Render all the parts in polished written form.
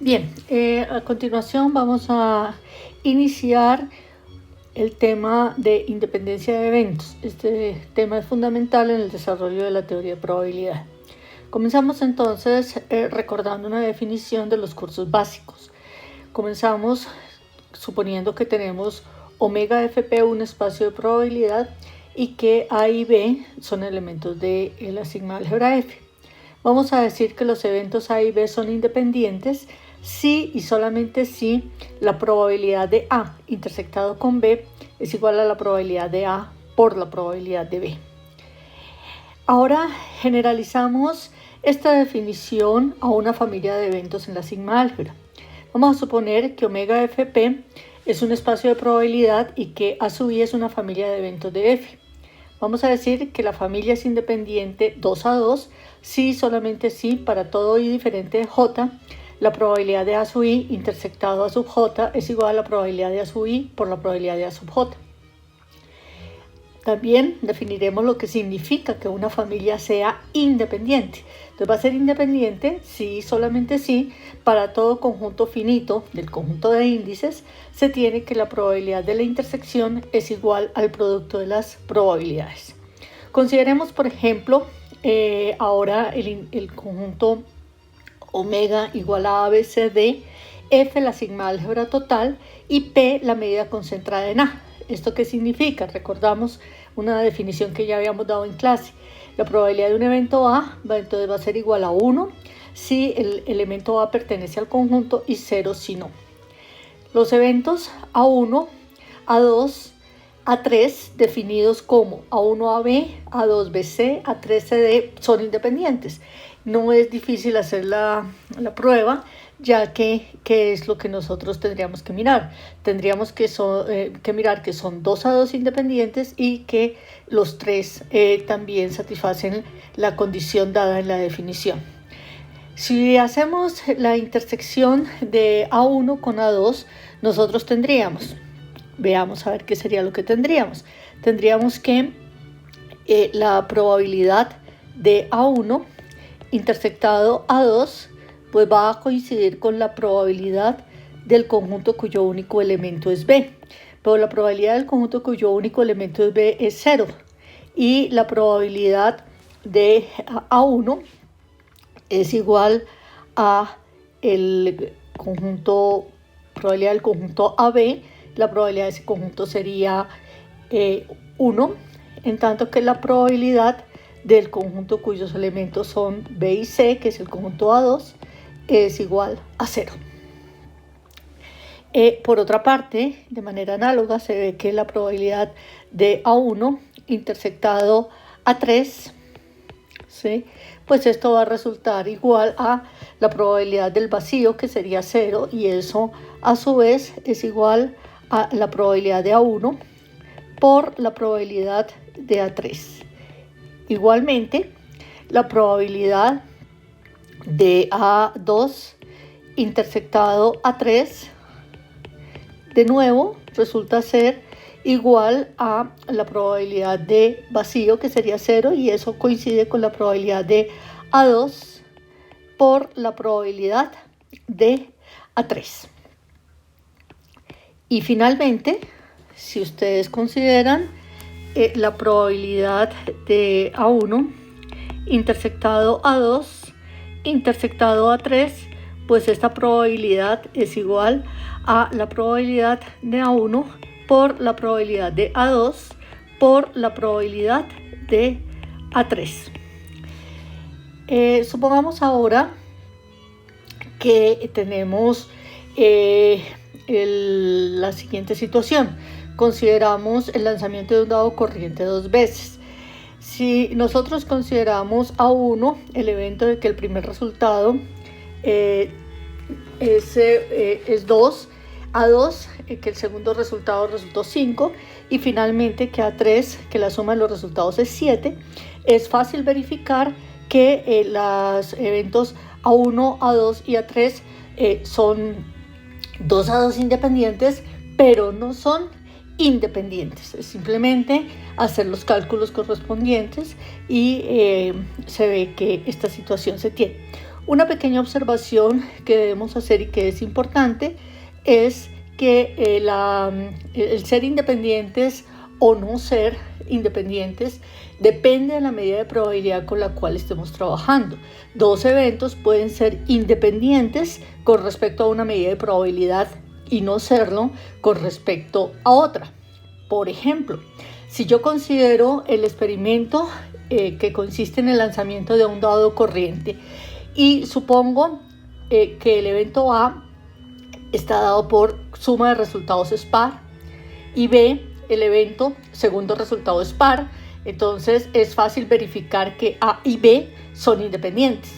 Bien, a continuación vamos a iniciar el tema de independencia de eventos. Este tema es fundamental en el desarrollo de la teoría de probabilidad. Comenzamos entonces recordando una definición de los cursos básicos. Comenzamos suponiendo que tenemos omega fp, un espacio de probabilidad, y que A y B son elementos de la sigma álgebra F. Vamos a decir que los eventos A y B son independientes si y solamente si la probabilidad de A intersectado con B es igual a la probabilidad de A por la probabilidad de B. Ahora generalizamos esta definición a una familia de eventos en la sigma álgebra. Vamos a suponer que omega fp es un espacio de probabilidad y que A sub i es una familia de eventos de F. Vamos a decir que la familia es independiente 2 a 2 si solamente si para todo i diferente de j la probabilidad de A sub i intersectado A sub j es igual a la probabilidad de A sub i por la probabilidad de A sub j. También definiremos lo que significa que una familia sea independiente. Entonces va a ser independiente si solamente si para todo conjunto finito del conjunto de índices se tiene que la probabilidad de la intersección es igual al producto de las probabilidades. Consideremos, por ejemplo, ahora el conjunto omega igual a ABCD, F la sigma álgebra total y P la medida concentrada en A. ¿Esto qué significa? Recordamos una definición que ya habíamos dado en clase. La probabilidad de un evento A entonces va a ser igual a 1 si el elemento A pertenece al conjunto y 0 si no. Los eventos A1, A2, A3 definidos como A1AB, A2BC, A3CD son independientes. No es difícil hacer la prueba, ya que es lo que nosotros tendríamos que mirar. Tendríamos que mirar que son 2 a 2 independientes y que los tres también satisfacen la condición dada en la definición. Si hacemos la intersección de A1 con A2, nosotros tendríamos, veamos a ver qué sería lo que tendríamos. Tendríamos que la probabilidad de A1 intersectado A2 pues va a coincidir con la probabilidad del conjunto cuyo único elemento es B. Pero la probabilidad del conjunto cuyo único elemento es B es 0. Y la probabilidad de A1 es igual a el conjunto, probabilidad del conjunto AB. La probabilidad de ese conjunto sería 1, en tanto que la probabilidad del conjunto cuyos elementos son B y C, que es el conjunto A2, es igual a 0. Por otra parte, de manera análoga, se ve que la probabilidad de A1 intersectado A3, ¿sí? Pues esto va a resultar igual a la probabilidad del vacío, que sería 0, y eso a su vez es igual a la probabilidad de A1 por la probabilidad de A3. Igualmente, la probabilidad de A2 intersectado A3, de nuevo, resulta ser igual a la probabilidad de vacío, que sería 0, y eso coincide con la probabilidad de A2 por la probabilidad de A3. Y finalmente, si ustedes consideran la probabilidad de A1 intersectado A2 intersectado A3, pues esta probabilidad es igual a la probabilidad de A1 por la probabilidad de A2 por la probabilidad de A3. Supongamos ahora que tenemos la siguiente situación. Consideramos el lanzamiento de un dado corriente 2 veces. Si nosotros consideramos A1 el evento de que el primer resultado es 2, A2 que el segundo resultado resultó 5 y finalmente que A3 que la suma de los resultados es 7, es fácil verificar que los eventos A1, A2 y A3 son 2 a 2 independientes, pero no son independientes. Es simplemente hacer los cálculos correspondientes y se ve que esta situación se tiene. Una pequeña observación que debemos hacer y que es importante es que el ser independientes o no ser independientes depende de la medida de probabilidad con la cual estemos trabajando. Dos eventos pueden ser independientes con respecto a una medida de probabilidad y no serlo con respecto a otra. Por ejemplo, si yo considero el experimento que consiste en el lanzamiento de un dado corriente y supongo que el evento A está dado por suma de resultados es par y B, el evento segundo resultado es par, entonces es fácil verificar que A y B son independientes.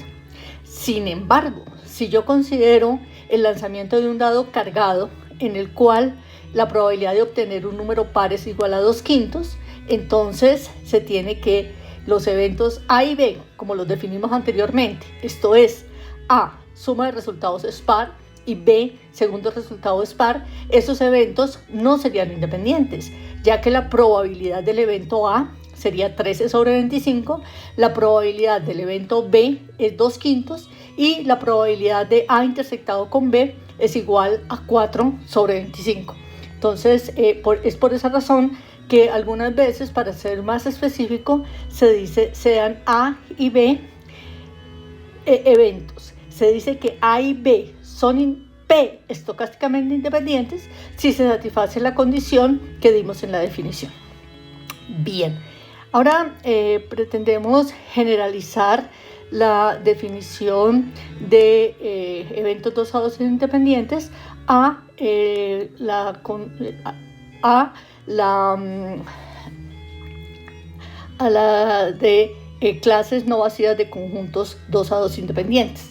Sin embargo, si yo considero el lanzamiento de un dado cargado en el cual la probabilidad de obtener un número par es igual a 2/5, entonces se tiene que los eventos A y B, como los definimos anteriormente, esto es A, suma de resultados es par, y B, segundo resultado es par, esos eventos no serían independientes, ya que la probabilidad del evento A sería 13/25, la probabilidad del evento B es 2/5 y la probabilidad de A intersectado con B es igual a 4/25. Entonces, es por esa razón que algunas veces, para ser más específico, se dice sean A y B eventos. Se dice que A y B son P estocásticamente independientes si se satisface la condición que dimos en la definición. Bien, ahora pretendemos generalizar la definición de eventos dos a dos independientes a la de clases no vacías de conjuntos 2 a 2 independientes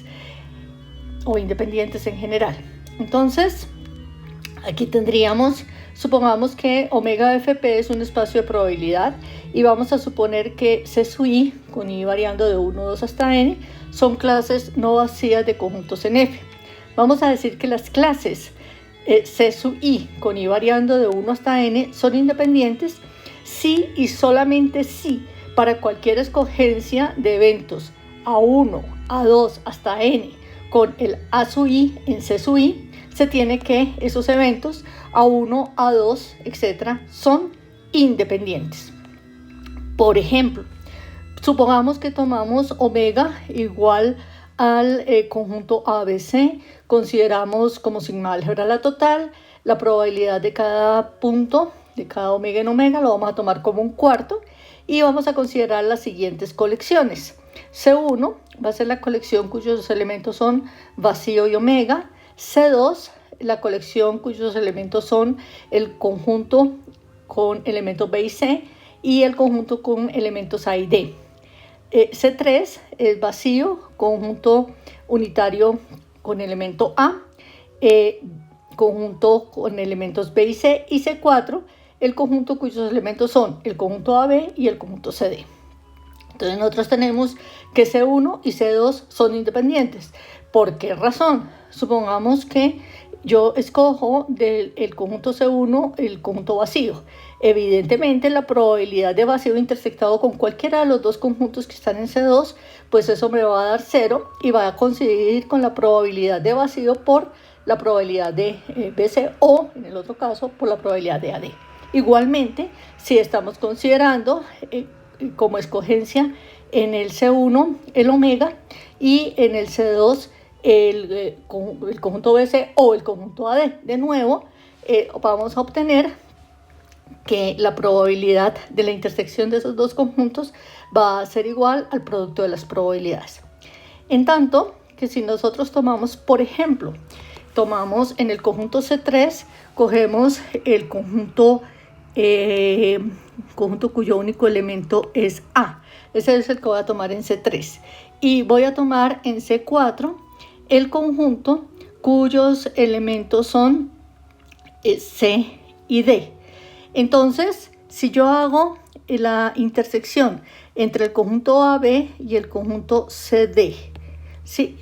o independientes en general. Entonces, aquí tendríamos, supongamos que omega fp es un espacio de probabilidad y vamos a suponer que C sub i, con i variando de 1, 2 hasta n, son clases no vacías de conjuntos en F. Vamos a decir que las clases C sub i, con i variando de 1 hasta n, son independientes si y solamente si para cualquier escogencia de eventos A1, A2 hasta n con el A sub i en C sub i, se tiene que esos eventos A1, A2, etc. son independientes. Por ejemplo, supongamos que tomamos omega igual al conjunto ABC, consideramos como sigma álgebra la total, la probabilidad de cada punto, de cada omega en omega, lo vamos a tomar como un cuarto y vamos a considerar las siguientes colecciones. C1 va a ser la colección cuyos elementos son vacío y omega. C2, la colección cuyos elementos son el conjunto con elementos B y C y el conjunto con elementos A y D. C3 es vacío, conjunto unitario con elemento A, conjunto con elementos B y C, y C4 el conjunto cuyos elementos son el conjunto AB y el conjunto CD. Entonces nosotros tenemos que C1 y C2 son independientes. ¿Por qué razón? Supongamos que yo escojo del conjunto C1 el conjunto vacío. Evidentemente la probabilidad de vacío intersectado con cualquiera de los dos conjuntos que están en C2, pues eso me va a dar 0 y va a coincidir con la probabilidad de vacío por la probabilidad de BC o, en el otro caso, por la probabilidad de AD. Igualmente, si estamos considerando como escogencia en el C1 el omega y en el C2 el conjunto BC o el conjunto AD, de nuevo vamos a obtener que la probabilidad de la intersección de esos dos conjuntos va a ser igual al producto de las probabilidades. En tanto que si nosotros tomamos, por ejemplo, tomamos en el conjunto C3, cogemos el conjunto cuyo único elemento es A. Ese es el que voy a tomar en C3. Y voy a tomar en C4 el conjunto cuyos elementos son C y D. Entonces, si yo hago la intersección entre el conjunto AB y el conjunto CD, ¿sí?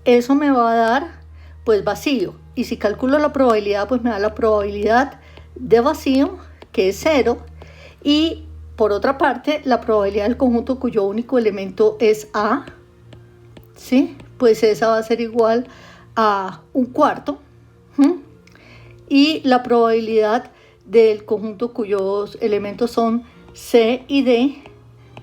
Eso me va a dar pues vacío. Y si calculo la probabilidad, pues me da la probabilidad de vacío, que es 0. Y por otra parte, la probabilidad del conjunto cuyo único elemento es A, ¿sí? pues esa va a ser igual a 1/4. Y la probabilidad del conjunto cuyos elementos son C y D,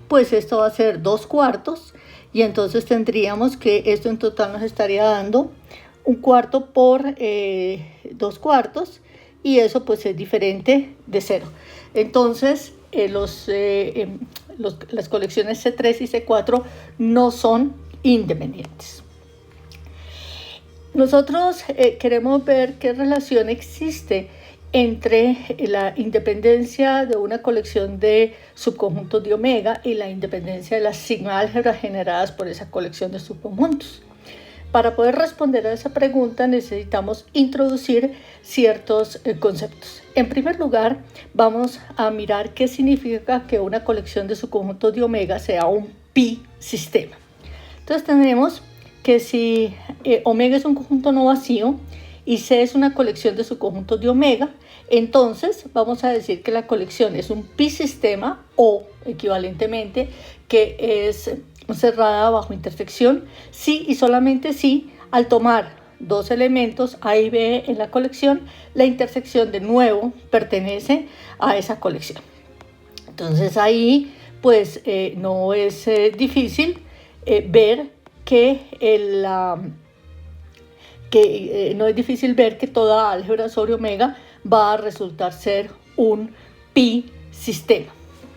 pues esto va a ser 2/4. Y entonces tendríamos que esto en total nos estaría dando 1/4 por 2/4, y eso pues es diferente de 0. Entonces las colecciones C3 y C4 no son independientes. Nosotros queremos ver qué relación existe entre la independencia de una colección de subconjuntos de omega y la independencia de las sigma álgebras generadas por esa colección de subconjuntos. Para poder responder a esa pregunta necesitamos introducir ciertos conceptos. En primer lugar, vamos a mirar qué significa que una colección de subconjuntos de omega sea un pi sistema. Entonces tenemos que si omega es un conjunto no vacío y C es una colección de subconjuntos de omega, entonces vamos a decir que la colección es un pi sistema, o equivalentemente que es cerrada bajo intersección si y solamente si al tomar dos elementos A y B en la colección, la intersección de nuevo pertenece a esa colección. Entonces ahí pues no es difícil ver que no es difícil ver que toda álgebra sobre omega va a resultar ser un pi sistema.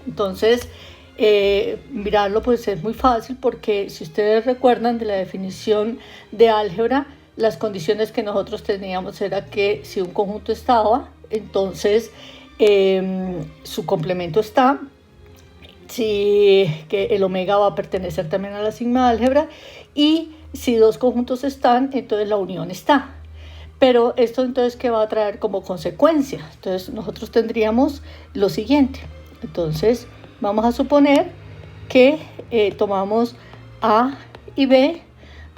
Entonces, mirarlo pues es muy fácil, porque si ustedes recuerdan de la definición de álgebra, las condiciones que nosotros teníamos era que si un conjunto estaba, entonces su complemento está, si que el omega va a pertenecer también a la sigma álgebra, y si dos conjuntos están, entonces la unión está. Pero esto entonces, ¿qué va a traer como consecuencia? Entonces nosotros tendríamos lo siguiente. Entonces vamos a suponer que tomamos A y B,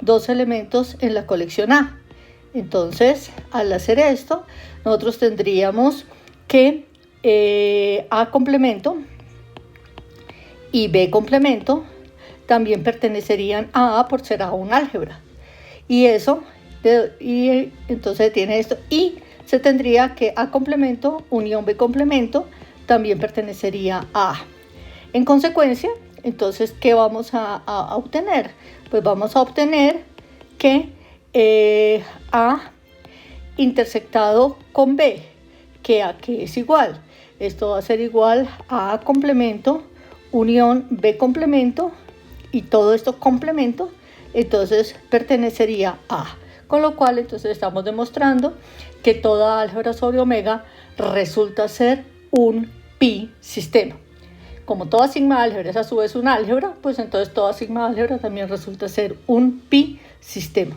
dos elementos en la colección A. Entonces, al hacer esto, nosotros tendríamos que A complemento y B complemento también pertenecerían a A por ser A un álgebra. Y entonces tiene esto, y se tendría que A complemento unión B complemento también pertenecería a A. En consecuencia, entonces, ¿qué vamos a obtener? Pues vamos a obtener que A intersectado con B, que A que es igual. Esto va a ser igual a A complemento unión B complemento, y todo esto complemento, entonces pertenecería a A. Con lo cual, entonces estamos demostrando que toda álgebra sobre omega resulta ser un pi sistema. Como toda sigma álgebra es a su vez un álgebra, pues entonces toda sigma álgebra también resulta ser un pi sistema.